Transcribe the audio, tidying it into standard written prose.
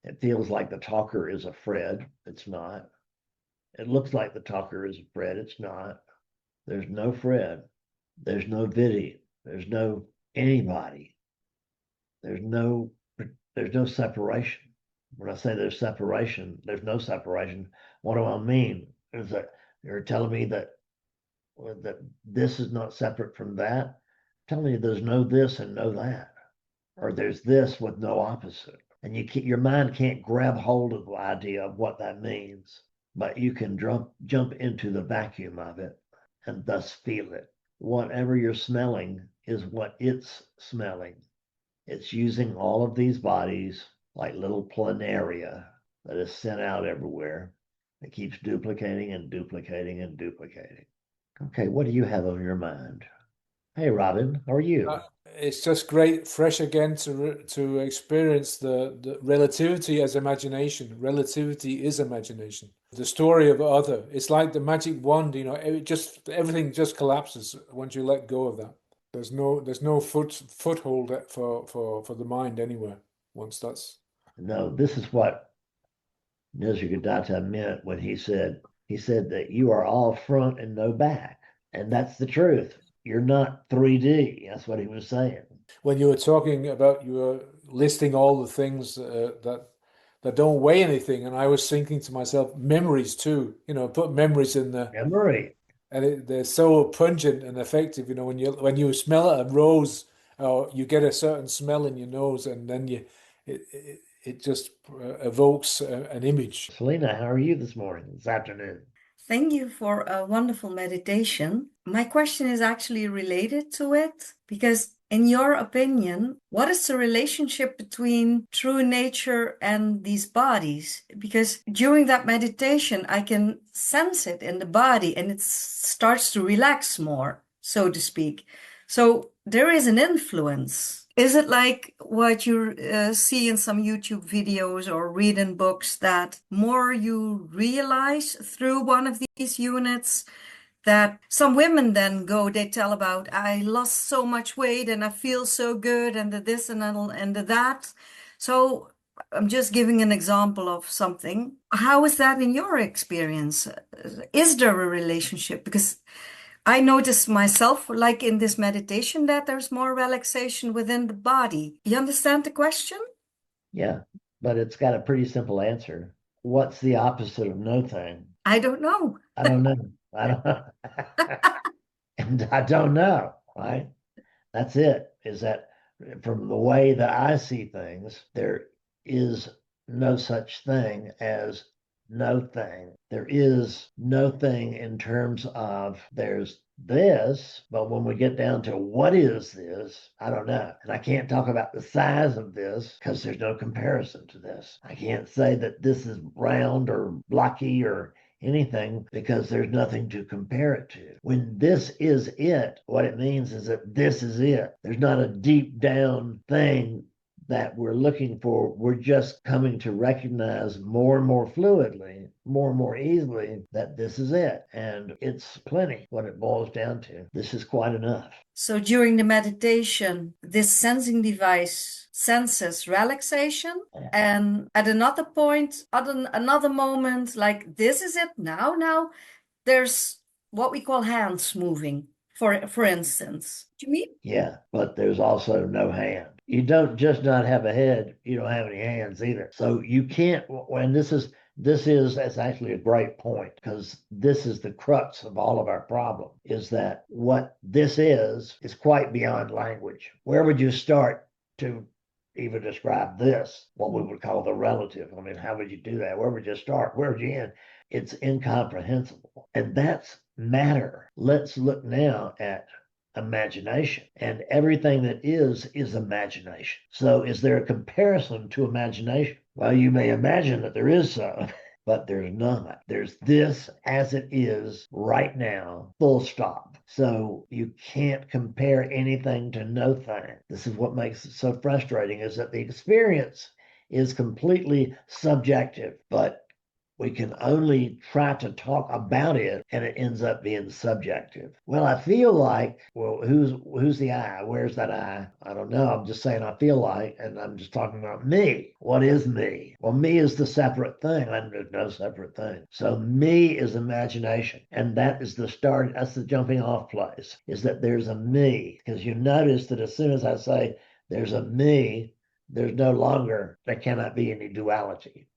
It feels like the talker is a Fred. It's not. It looks like the talker is a Fred. It's not. There's no Fred. There's no Viddy. There's no anybody. There's no there's no separation. When I say there's no separation. What do I mean? Is that you're telling me that this is not separate from that? I'm telling you there's no this and no that, or there's this with no opposite. And your mind can't grab hold of the idea of what that means, but you can jump into the vacuum of it and thus feel it. Whatever you're smelling is what it's smelling. It's using all of these bodies like little planaria that is sent out everywhere. It keeps duplicating and duplicating and duplicating. Okay, what do you have on your mind? Hey, Robin, how are Uh, you? it's just great, fresh again to experience the relativity as imagination. Relativity is imagination. The story of other. It's like the magic wand, everything just collapses once you let go of that. There's no foothold for the mind anywhere once that's. No, this is what Nisargadatta meant when he said that you are all front and no back. And that's the truth. You're not 3D. That's what he was saying. When you were talking about, you were listing all the things that don't weigh anything, and I was thinking to myself, memories too. Put memories in there, Memory. and they're so pungent and effective. When you smell a rose, or you get a certain smell in your nose, and then it just evokes an image. Selena, how are you this afternoon? Thank you for a wonderful meditation. My question is actually related to it because, in your opinion, what is the relationship between true nature and these bodies? Because during that meditation, I can sense it in the body and it starts to relax more, so to speak. So there is an influence. Is it like what you see in some YouTube videos or read in books that more you realize through one of these units, that some women then go, they tell about, I lost so much weight and I feel so good and the this and the that. So I'm just giving an example of something. How is that in your experience? Is there a relationship? Because I notice myself, like in this meditation, that there's more relaxation within the body. You understand the question? Yeah, but it's got a pretty simple answer. What's the opposite of no thing? I don't know. I don't know. I don't and I don't know, right? That's it. Is that from the way that I see things, there is no such thing as no thing. There is no thing in terms of there's this, but when we get down to what is this, I don't know. And I can't talk about the size of this because there's no comparison to this. I can't say that this is round or blocky or anything because there's nothing to compare it to. When this is it, what it means is that this is it. There's not a deep down thing that we're looking for. We're just coming to recognize more and more fluidly, more and more easily that this is it. And it's plenty what it boils down to. This is quite enough. So during the meditation, this sensing device senses relaxation. And at another point, at another moment, like this is it now, there's what we call hands moving, for instance. Do you mean? Yeah, but there's also no hand. You don't just not have a head, you don't have any hands either. So you can't, when that's actually a great point because this is the crux of all of our problem is that what this is quite beyond language. Where would you start to even describe this, what we would call the relative? I mean, how would you do that? Where would you start? Where would you end? It's incomprehensible. And that's matter. Let's look now at imagination, and everything that is imagination. So is there a comparison to imagination? Well, you may imagine that there is some, but there's not. There's this as it is right now, full stop. So you can't compare anything to no thing. This is what makes it so frustrating, is that the experience is completely subjective, but we can only try to talk about it and it ends up being subjective. Well, I feel like, well, who's the I? Where's that I don't know. I'm just saying I feel like, and I'm just talking about me. What is me? Well, me is the separate thing. There's no separate thing. So me is imagination. And that is the start. That's the jumping off place, is that there's a me. Because you notice that as soon as I say there's a me, there's no longer, there cannot be any duality.